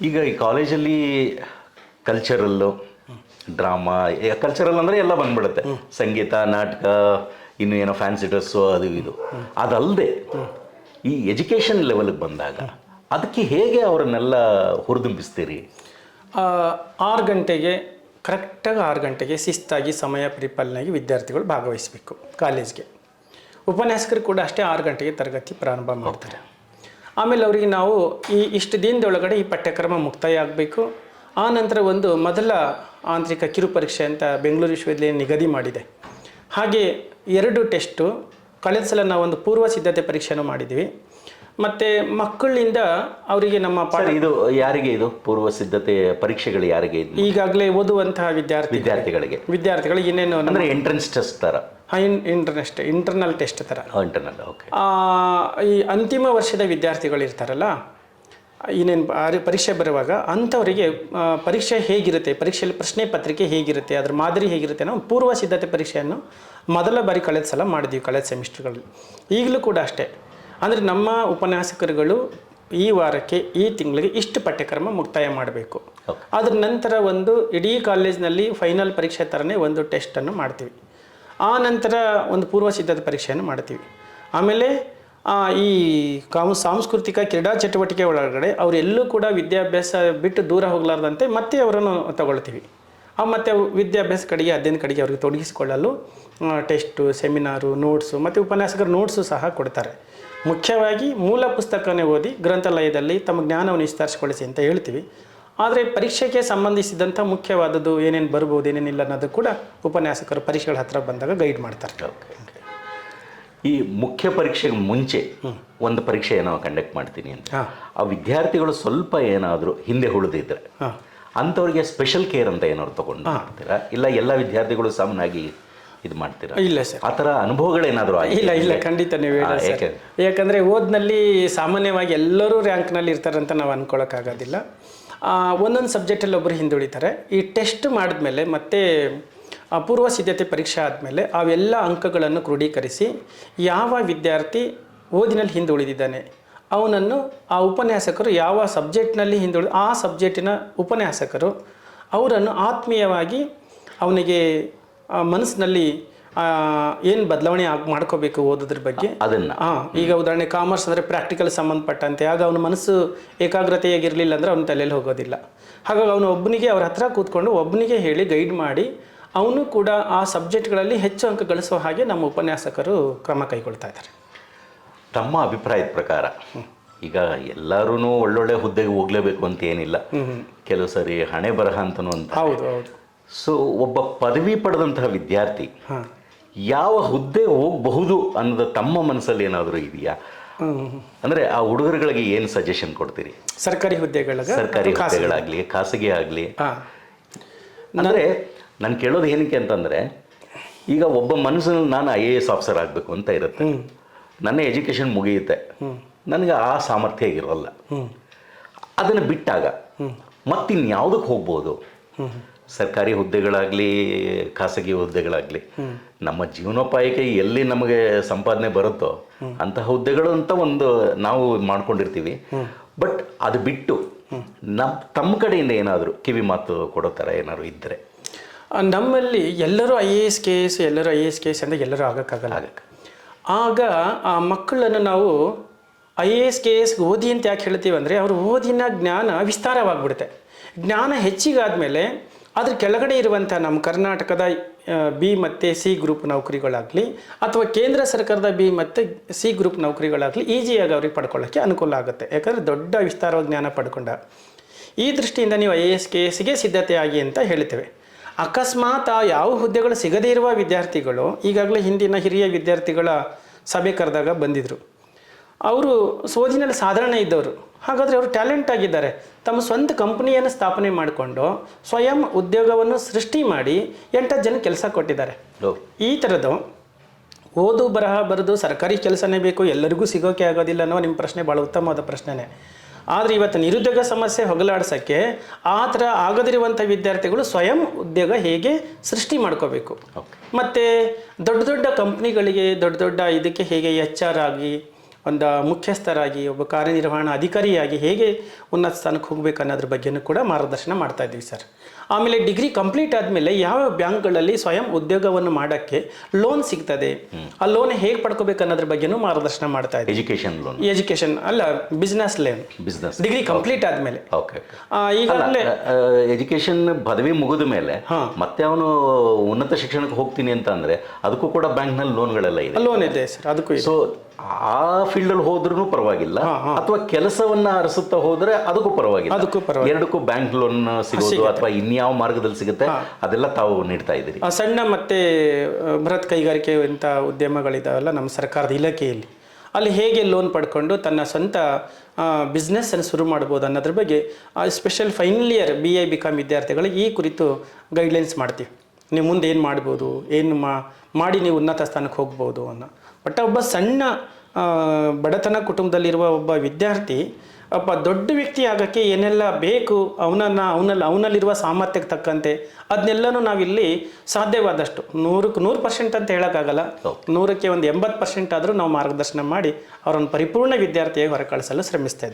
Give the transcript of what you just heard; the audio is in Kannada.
ಈಗ ಈ ಕಾಲೇಜಲ್ಲಿ ಕಲ್ಚರಲ್ಲು ಡ್ರಾಮಾ, ಕಲ್ಚರಲ್ ಅಂದರೆ ಎಲ್ಲ ಬಂದ್ಬಿಡುತ್ತೆ, ಸಂಗೀತ, ನಾಟಕ, ಇನ್ನು ಏನೋ ಫ್ಯಾನ್ಸಿ ಡ್ರೆಸ್ಸು, ಅದು ಇದು. ಅದಲ್ಲದೆ ಈ ಎಜುಕೇಷನ್ ಲೆವೆಲ್ಗೆ ಬಂದಾಗ ಅದಕ್ಕೆ ಹೇಗೆ ಅವರನ್ನೆಲ್ಲ ಹುರಿದುಂಬಿಸ್ತೀರಿ? 6 ಗಂಟೆಗೆ ಕರೆಕ್ಟಾಗಿ 6 ಗಂಟೆಗೆ ಶಿಸ್ತಾಗಿ ಸಮಯ ಪರಿಪಾಲನೆಯಾಗಿ ವಿದ್ಯಾರ್ಥಿಗಳು ಭಾಗವಹಿಸಬೇಕು ಕಾಲೇಜ್ಗೆ. ಉಪನ್ಯಾಸಕರು ಕೂಡ ಅಷ್ಟೇ 6 ಗಂಟೆಗೆ ತರಗತಿ ಪ್ರಾರಂಭ ಮಾಡ್ತಾರೆ. ಆಮೇಲೆ ಅವರಿಗೆ ನಾವು ಇಷ್ಟು ದಿನದೊಳಗಡೆ ಈ ಪಠ್ಯಕ್ರಮ ಮುಕ್ತಾಯ ಆಗಬೇಕು. ಆ ನಂತರ ಒಂದು ಮೊದಲ ಆಂತರಿಕ ಕಿರು ಪರೀಕ್ಷೆ ಅಂತ ಬೆಂಗಳೂರು ವಿಶ್ವವಿದ್ಯಾಲಯ ನಿಗದಿ ಮಾಡಿದೆ. ಹಾಗೆ 2 ಟೆಸ್ಟು, ಕಳೆದ ಸಲ ನಾವು ಒಂದು ಪೂರ್ವ ಸಿದ್ಧತೆ ಪರೀಕ್ಷೆನೂ ಮಾಡಿದ್ವಿ. ಮತ್ತು ಮಕ್ಕಳಿಂದ ಅವರಿಗೆ ನಮ್ಮ ಇದು ಯಾರಿಗೆ ಇದು ಪೂರ್ವ ಸಿದ್ಧತೆ ಪರೀಕ್ಷೆಗಳು ಯಾರಿಗೆ? ಈಗಾಗಲೇ ಓದುವಂತಹ ವಿದ್ಯಾರ್ಥಿಗಳಿಗೆ ಇನ್ನೇನು ಅಂದರೆ ಎಂಟ್ರೆನ್ಸ್ ಟೆಸ್ಟ್ ಥರ? ಇಂಟರ್ನಲ್ ಟೆಸ್ಟ್ ಥರ. Internal, okay. ಈ ಅಂತಿಮ ವರ್ಷದ ವಿದ್ಯಾರ್ಥಿಗಳು ಇರ್ತಾರಲ್ಲ, ಇನ್ನೇನು ಪರೀಕ್ಷೆ ಬರುವಾಗ ಅಂಥವರಿಗೆ ಪರೀಕ್ಷೆ ಹೇಗಿರುತ್ತೆ, ಪರೀಕ್ಷೆಯಲ್ಲಿ ಪ್ರಶ್ನೆ ಪತ್ರಿಕೆ ಹೇಗಿರುತ್ತೆ, ಅದರ ಮಾದರಿ ಹೇಗಿರುತ್ತೆ ಅನ್ನೋ ಪೂರ್ವ ಸಿದ್ಧತೆ ಪರೀಕ್ಷೆಯನ್ನು ಮೊದಲ ಬಾರಿ ಕಳೆದ ಸಲ ಮಾಡಿದ್ವಿ, ಕಳೆದ ಸೆಮಿಸ್ಟರ್ಗಳಲ್ಲಿ. ಈಗಲೂ ಕೂಡ ಅಷ್ಟೇ. ಅಂದರೆ ನಮ್ಮ ಉಪನ್ಯಾಸಕರುಗಳು ಈ ವಾರಕ್ಕೆ, ಈ ತಿಂಗಳಿಗೆ ಇಷ್ಟು ಪಠ್ಯಕ್ರಮ ಮುಕ್ತಾಯ ಮಾಡಬೇಕು. ಅದರ ನಂತರ ಒಂದು ಇಡೀ ಕಾಲೇಜಿನಲ್ಲಿ ಫೈನಲ್ ಪರೀಕ್ಷೆ ಥರನೇ ಒಂದು ಟೆಸ್ಟನ್ನು ಮಾಡ್ತೀವಿ. ಆ ನಂತರ ಒಂದು ಪೂರ್ವ ಸಿದ್ಧತೆ ಪರೀಕ್ಷೆಯನ್ನು ಮಾಡ್ತೀವಿ. ಆಮೇಲೆ ಈ ಸಾಂಸ್ಕೃತಿಕ ಕ್ರೀಡಾ ಚಟುವಟಿಕೆ ಒಳಗಡೆ ಅವರೆಲ್ಲೂ ಕೂಡ ವಿದ್ಯಾಭ್ಯಾಸ ಬಿಟ್ಟು ದೂರ ಹೋಗಲಾರ್ದಂತೆ ಮತ್ತೆ ಅವರನ್ನು ತಗೊಳ್ತೀವಿ. ಮತ್ತು ವಿದ್ಯಾಭ್ಯಾಸ ಕಡೆಗೆ, ಅಧ್ಯಯನ ಕಡೆಗೆ ಅವ್ರಿಗೆ ತೊಡಗಿಸಿಕೊಳ್ಳಲು ಟೆಸ್ಟು, ಸೆಮಿನಾರು, ನೋಟ್ಸು ಮತ್ತು ಉಪನ್ಯಾಸಕರ ನೋಟ್ಸು ಸಹ ಕೊಡ್ತಾರೆ. ಮುಖ್ಯವಾಗಿ ಮೂಲ ಪುಸ್ತಕನೇ ಓದಿ ಗ್ರಂಥಾಲಯದಲ್ಲಿ ತಮ್ಮ ಜ್ಞಾನವನ್ನು ವಿಸ್ತರಿಸಿಕೊಳ್ಳಿಸಿ ಅಂತ ಹೇಳ್ತೀವಿ. ಆದರೆ ಪರೀಕ್ಷೆಗೆ ಸಂಬಂಧಿಸಿದಂಥ ಮುಖ್ಯವಾದದ್ದು ಏನೇನು ಬರ್ಬೋದು, ಏನೇನಿಲ್ಲ ಅನ್ನೋದು ಕೂಡ ಉಪನ್ಯಾಸಕರು ಪರೀಕ್ಷೆಗಳ ಹತ್ತಿರ ಬಂದಾಗ ಗೈಡ್ ಮಾಡ್ತಾರೆ. ಈ ಮುಖ್ಯ ಪರೀಕ್ಷೆಗೆ ಮುಂಚೆ ಒಂದು ಪರೀಕ್ಷೆ ಏನೋ ಕಂಡಕ್ಟ್ ಮಾಡ್ತೀನಿ ಅಂತ, ಆ ವಿದ್ಯಾರ್ಥಿಗಳು ಸ್ವಲ್ಪ ಏನಾದರೂ ಹಿಂದೆ ಉಳಿದಿದ್ರೆ ಅಂಥವ್ರಿಗೆ ಸ್ಪೆಷಲ್ ಕೇರ್ ಅಂತ ಏನಾದ್ರು ತಗೊಂಡು ಮಾಡ್ತೀರಾ, ಇಲ್ಲ ಎಲ್ಲ ವಿದ್ಯಾರ್ಥಿಗಳು ಸಾಮಾನ್ಯವಾಗಿ ಇದು ಮಾಡ್ತೀರಾ? ಇಲ್ಲ ಸರ್, ಆ ಥರ ಅನುಭವಗಳೇನಾದರೂ? ಇಲ್ಲ ಖಂಡಿತ ನೀವು ಹೇಳಿ. ಯಾಕಂದರೆ ಓದ್ನಲ್ಲಿ ಸಾಮಾನ್ಯವಾಗಿ ಎಲ್ಲರೂ ರ್ಯಾಂಕ್ನಲ್ಲಿ ಇರ್ತಾರಂತ ನಾವು ಅಂದ್ಕೊಳ್ಳೋಕ್ಕಾಗೋದಿಲ್ಲ. ಒಂದೊಂದು ಸಬ್ಜೆಕ್ಟಲ್ಲಿ ಒಬ್ಬರು ಹಿಂದುಳಿತಾರೆ. ಈ ಟೆಸ್ಟ್ ಮಾಡಿದ್ಮೇಲೆ ಮತ್ತೆ ಪೂರ್ವ ಸಿದ್ಧತೆ ಪರೀಕ್ಷೆ ಆದಮೇಲೆ ಅವೆಲ್ಲ ಅಂಕಗಳನ್ನು ಕ್ರೋಢೀಕರಿಸಿ ಯಾವ ವಿದ್ಯಾರ್ಥಿ ಓದಿನಲ್ಲಿ ಹಿಂದುಳಿದಿದ್ದಾನೆ ಅವನನ್ನು ಆ ಉಪನ್ಯಾಸಕರು ಯಾವ ಸಬ್ಜೆಕ್ಟ್ನಲ್ಲಿ ಆ ಸಬ್ಜೆಕ್ಟಿನ ಉಪನ್ಯಾಸಕರು ಅವರನ್ನು ಆತ್ಮೀಯವಾಗಿ ಅವನಿಗೆ ಮನಸ್ಸಿನಲ್ಲಿ ಏನು ಬದಲಾವಣೆ ಮಾಡ್ಕೋಬೇಕು ಓದೋದ್ರ ಬಗ್ಗೆ ಅದನ್ನು. ಈಗ ಉದಾಹರಣೆ ಕಾಮರ್ಸ್ ಅಂದರೆ ಪ್ರಾಕ್ಟಿಕಲ್ ಸಂಬಂಧಪಟ್ಟಂತೆ, ಆಗ ಅವನ ಮನಸ್ಸು ಏಕಾಗ್ರತೆಯಾಗಿರಲಿಲ್ಲ ಅಂದರೆ ಅವನ ತಲೆಯಲ್ಲಿ ಹೋಗೋದಿಲ್ಲ. ಹಾಗಾಗಿ ಅವನು ಒಬ್ಬನಿಗೆ ಅವ್ರ ಹತ್ರ ಕೂತ್ಕೊಂಡು ಒಬ್ಬನಿಗೆ ಹೇಳಿ ಗೈಡ್ ಮಾಡಿ ಅವನು ಕೂಡ ಆ ಸಬ್ಜೆಕ್ಟ್ಗಳಲ್ಲಿ ಹೆಚ್ಚು ಅಂಕ ಗಳಿಸೋ ಹಾಗೆ ನಮ್ಮ ಉಪನ್ಯಾಸಕರು ಕ್ರಮ ಕೈಗೊಳ್ತಾ ಇದ್ದಾರೆ. ತಮ್ಮ ಅಭಿಪ್ರಾಯದ ಪ್ರಕಾರ ಈಗ ಎಲ್ಲರೂ ಒಳ್ಳೊಳ್ಳೆ ಹುದ್ದೆಗೆ ಹೋಗಲೇಬೇಕು ಅಂತ ಏನಿಲ್ಲ, ಕೆಲವು ಸರಿ ಹಣೆ ಬರಹ ಅಂತನೂ ಅಂತ. ಹೌದು. ಸೊ ಒಬ್ಬ ಪದವಿ ಪಡೆದಂತಹ ವಿದ್ಯಾರ್ಥಿ ಯಾವ ಹುದ್ದೆ ಹೋಗಬಹುದು ಅನ್ನೋದು ತಮ್ಮ ಮನಸ್ಸಲ್ಲಿ ಏನಾದರೂ ಇದೆಯಾ? ಅಂದರೆ ಆ ಹುಡುಗರುಗಳಿಗೆ ಏನು ಸಜೆಷನ್ ಕೊಡ್ತೀರಿ? ಸರ್ಕಾರಿ ಹುದ್ದೆಗಳಾಗಲಿ ಖಾಸಗಿ ಆಗಲಿ. ಅಂದರೆ ನಾನು ಕೇಳೋದು ಏನಕ್ಕೆ ಅಂತಂದರೆ, ಈಗ ಒಬ್ಬ ಮನಸ್ಸಿನಲ್ಲಿ ನಾನು IAS ಆಫೀಸರ್ ಆಗಬೇಕು ಅಂತ ಇರುತ್ತೆ, ನನ್ನ ಎಜುಕೇಷನ್ ಮುಗಿಯುತ್ತೆ, ನನಗೆ ಆ ಸಾಮರ್ಥ್ಯ ಇರೋಲ್ಲ. ಅದನ್ನು ಬಿಟ್ಟಾಗ ಮತ್ತಿನ್ಯಾವುದಕ್ಕೆ ಹೋಗ್ಬೋದು? ಸರ್ಕಾರಿ ಹುದ್ದೆಗಳಾಗಲಿ ಖಾಸಗಿ ಹುದ್ದೆಗಳಾಗಲಿ, ನಮ್ಮ ಜೀವನೋಪಾಯಕ್ಕೆ ಎಲ್ಲಿ ನಮಗೆ ಸಂಪಾದನೆ ಬರುತ್ತೋ ಅಂತಹ ಹುದ್ದೆಗಳು ಅಂತ ಒಂದು ನಾವು ಮಾಡ್ಕೊಂಡಿರ್ತೀವಿ. ಬಟ್ ಅದು ಬಿಟ್ಟು ತಮ್ಮ ಕಡೆಯಿಂದ ಏನಾದರೂ ಕಿವಿ ಮಾತು ಕೊಡೋ ಥರ ಏನಾದ್ರು ಇದ್ದರೆ? ನಮ್ಮಲ್ಲಿ ಎಲ್ಲರೂ IAS KS ಅಂತ ಎಲ್ಲರೂ ಆಗೋಕ್ಕಾಗಲ್ಲ. ಆಗ ಆ ಮಕ್ಕಳನ್ನು ನಾವು IAS KS ಓದಿ ಅಂತ ಯಾಕೆ ಹೇಳ್ತೀವಿ ಅಂದರೆ, ಅವರು ಓದಿನ ಜ್ಞಾನ ವಿಸ್ತಾರವಾಗಿಬಿಡುತ್ತೆ. ಜ್ಞಾನ ಹೆಚ್ಚಿಗಾದಮೇಲೆ ಅದ್ರ ಕೆಳಗಡೆ ಇರುವಂಥ ನಮ್ಮ ಕರ್ನಾಟಕದ B ಮತ್ತು C ಗ್ರೂಪ್ ನೌಕರಿಗಳಾಗಲಿ ಅಥವಾ ಕೇಂದ್ರ ಸರ್ಕಾರದ B ಮತ್ತು C ಗ್ರೂಪ್ ನೌಕರಿಗಳಾಗಲಿ ಈಸಿಯಾಗಿ ಅವ್ರಿಗೆ ಪಡ್ಕೊಳ್ಳೋಕ್ಕೆ ಅನುಕೂಲ ಆಗುತ್ತೆ. ಯಾಕಂದರೆ ದೊಡ್ಡ ವಿಸ್ತಾರವಾದ ಜ್ಞಾನ ಪಡ್ಕೊಂಡ. ಈ ದೃಷ್ಟಿಯಿಂದ ನೀವು IAS KSಗೆ ಸಿದ್ಧತೆ ಆಗಿ ಅಂತ ಹೇಳ್ತೇವೆ. ಅಕಸ್ಮಾತ್ ಯಾವ ಹುದ್ದೆಗಳು ಸಿಗದೇ ಇರುವ ವಿದ್ಯಾರ್ಥಿಗಳು ಈಗಾಗಲೇ ಹಿಂದಿನ ಹಿರಿಯ ವಿದ್ಯಾರ್ಥಿಗಳ ಸಭೆ ಕರೆದಾಗ ಬಂದಿದ್ದರು. ಅವರು ಓದಿನಲ್ಲಿ ಸಾಧಾರಣ ಇದ್ದವರು, ಹಾಗಾದರೆ ಅವರು ಟ್ಯಾಲೆಂಟ್ ಆಗಿದ್ದಾರೆ. ತಮ್ಮ ಸ್ವಂತ ಕಂಪನಿಯನ್ನು ಸ್ಥಾಪನೆ ಮಾಡಿಕೊಂಡು ಸ್ವಯಂ ಉದ್ಯೋಗವನ್ನು ಸೃಷ್ಟಿ ಮಾಡಿ 8 ಜನ ಕೆಲಸ ಕೊಟ್ಟಿದ್ದಾರೆ. ಈ ಥರದ್ದು ಓದು ಬರಹ ಬರೆದು ಸರ್ಕಾರಿ ಕೆಲಸನೇ ಬೇಕು, ಎಲ್ಲರಿಗೂ ಸಿಗೋಕೆ ಆಗೋದಿಲ್ಲ ಅನ್ನೋ ನಿಮ್ಮ ಪ್ರಶ್ನೆ ಭಾಳ ಉತ್ತಮವಾದ ಪ್ರಶ್ನೆನೇ. ಆದರೆ ಇವತ್ತು ನಿರುದ್ಯೋಗ ಸಮಸ್ಯೆ ಹೊಗಲಾಡಿಸೋಕ್ಕೆ ಆ ಥರ ಆಗದಿರುವಂಥ ವಿದ್ಯಾರ್ಥಿಗಳು ಸ್ವಯಂ ಉದ್ಯೋಗ ಹೇಗೆ ಸೃಷ್ಟಿ ಮಾಡ್ಕೋಬೇಕು, ಮತ್ತು ದೊಡ್ಡ ದೊಡ್ಡ ಕಂಪ್ನಿಗಳಿಗೆ ದೊಡ್ಡ ಇದಕ್ಕೆ ಹೇಗೆ HR ಆಗಿ ಒಂದು ಮುಖ್ಯಸ್ಥರಾಗಿ ಒಬ್ಬ ಕಾರ್ಯನಿರ್ವಹಣಾ ಅಧಿಕಾರಿಯಾಗಿ ಹೇಗೆ ಉನ್ನತ ಸ್ಥಾನಕ್ಕೆ ಹೋಗ್ಬೇಕು ಅನ್ನೋದ್ರ ಬಗ್ಗೆನೂ ಕೂಡ ಮಾರ್ಗದರ್ಶನ ಮಾಡ್ತಾ ಇದ್ದೀವಿ ಸರ್. ಆಮೇಲೆ ಡಿಗ್ರಿ ಕಂಪ್ಲೀಟ್ ಆದಮೇಲೆ ಯಾವ ಬ್ಯಾಂಕ್ಗಳಲ್ಲಿ ಸ್ವಯಂ ಉದ್ಯೋಗವನ್ನು ಮಾಡೋಕ್ಕೆ ಲೋನ್ ಸಿಗ್ತದೆ, ಆ ಲೋನ್ ಹೇಗೆ ಪಡ್ಕೋಬೇಕು ಅನ್ನೋದ್ರ ಬಗ್ಗೆನೂ ಮಾರ್ಗದರ್ಶನ ಮಾಡ್ತಾ ಇದ್ದೀವಿ. ಎಜುಕೇಷನ್ ಅಲ್ಲ, ಬಿಸ್ನೆಸ್ ಬಿಸ್ನೆಸ್ ಡಿಗ್ರಿ ಕಂಪ್ಲೀಟ್ ಆದಮೇಲೆ. ಓಕೆ. ಈಗಾಗಲೇ ಎಜುಕೇಶನ್ ಪದವಿ ಮುಗಿದ ಮೇಲೆ ಮತ್ತೆ ಅವನು ಉನ್ನತ ಶಿಕ್ಷಣಕ್ಕೆ ಹೋಗ್ತೀನಿ ಅಂತ ಅಂದ್ರೆ ಅದಕ್ಕೂ ಕೂಡ ಬ್ಯಾಂಕ್ನಲ್ಲಿ ಲೋನ್ಗಳೆಲ್ಲ ಇದೆ. ಲೋನ್ ಇದೆ ಸರ್, ಅದಕ್ಕೂ ಇದೆ. ಸೊ ಆ ಫೀಲ್ಡಲ್ಲಿ ಹೋದ್ರೂ ಪರವಾಗಿಲ್ಲ, ಅಥವಾ ಕೆಲಸವನ್ನ ಅರಸುತ್ತಾ ಹೋದ್ರೆ ಅದಕ್ಕೂ ಪರವಾಗಿಲ್ಲ. ಎರಡಕ್ಕೂ ಬ್ಯಾಂಕ್ ಲೋನ್ ಸಿಗೋದು ಅಥವಾ ಇನ್ಯಾವ ಮಾರ್ಗದಲ್ಲಿ ಸಿಗುತ್ತೆ ಅದೆಲ್ಲ ತಾವು ನೀಡ್ತಾ ಇದ್ದೀರಿ. ಸಣ್ಣ ಮತ್ತೆ ಬೃಹತ್ ಕೈಗಾರಿಕೆ ಇಂಥ ಉದ್ಯಮಗಳಿದಾವಲ್ಲ ನಮ್ಮ ಸರ್ಕಾರದ ಇಲಾಖೆಯಲ್ಲಿ, ಅಲ್ಲಿ ಹೇಗೆ ಲೋನ್ ಪಡ್ಕೊಂಡು ತನ್ನ ಸ್ವಂತ ಬಿಸ್ನೆಸ್ಸನ್ನು ಶುರು ಮಾಡ್ಬೋದು ಅನ್ನೋದ್ರ ಬಗ್ಗೆ special final year BA BCom ವಿದ್ಯಾರ್ಥಿಗಳಿಗೆ ಈ ಕುರಿತು ಗೈಡ್ಲೈನ್ಸ್ ಮಾಡ್ತೀವಿ. ನೀವು ಮುಂದೆ ಏನು ಮಾಡ್ಬೋದು, ಏನು ಮಾಡಿ ನೀವು ಉನ್ನತ ಸ್ಥಾನಕ್ಕೆ ಹೋಗ್ಬೋದು ಅನ್ನೋ. ಬಟ್ ಒಬ್ಬ ಸಣ್ಣ ಬಡತನ ಕುಟುಂಬದಲ್ಲಿರುವ ಒಬ್ಬ ವಿದ್ಯಾರ್ಥಿ ಒಬ್ಬ ದೊಡ್ಡ ವ್ಯಕ್ತಿ ಆಗೋಕ್ಕೆ ಏನೆಲ್ಲ ಬೇಕು ಅವನಲ್ಲಿರುವ ಸಾಮರ್ಥ್ಯಕ್ಕೆ ತಕ್ಕಂತೆ ಅದನ್ನೆಲ್ಲನೂ ನಾವಿಲ್ಲಿ ಸಾಧ್ಯವಾದಷ್ಟು 100ಕ್ಕೆ 100% ಅಂತ ಹೇಳೋಕ್ಕಾಗಲ್ಲ, 100ಕ್ಕೆ ಒಂದು 80% ಆದರೂ ನಾವು ಮಾರ್ಗದರ್ಶನ ಮಾಡಿ ಅವರನ್ನು ಪರಿಪೂರ್ಣ ವಿದ್ಯಾರ್ಥಿಯಾಗಿ ಹೊರಕಳಿಸಲು ಶ್ರಮಿಸ್ತಾ ಇದ್ದೇವೆ.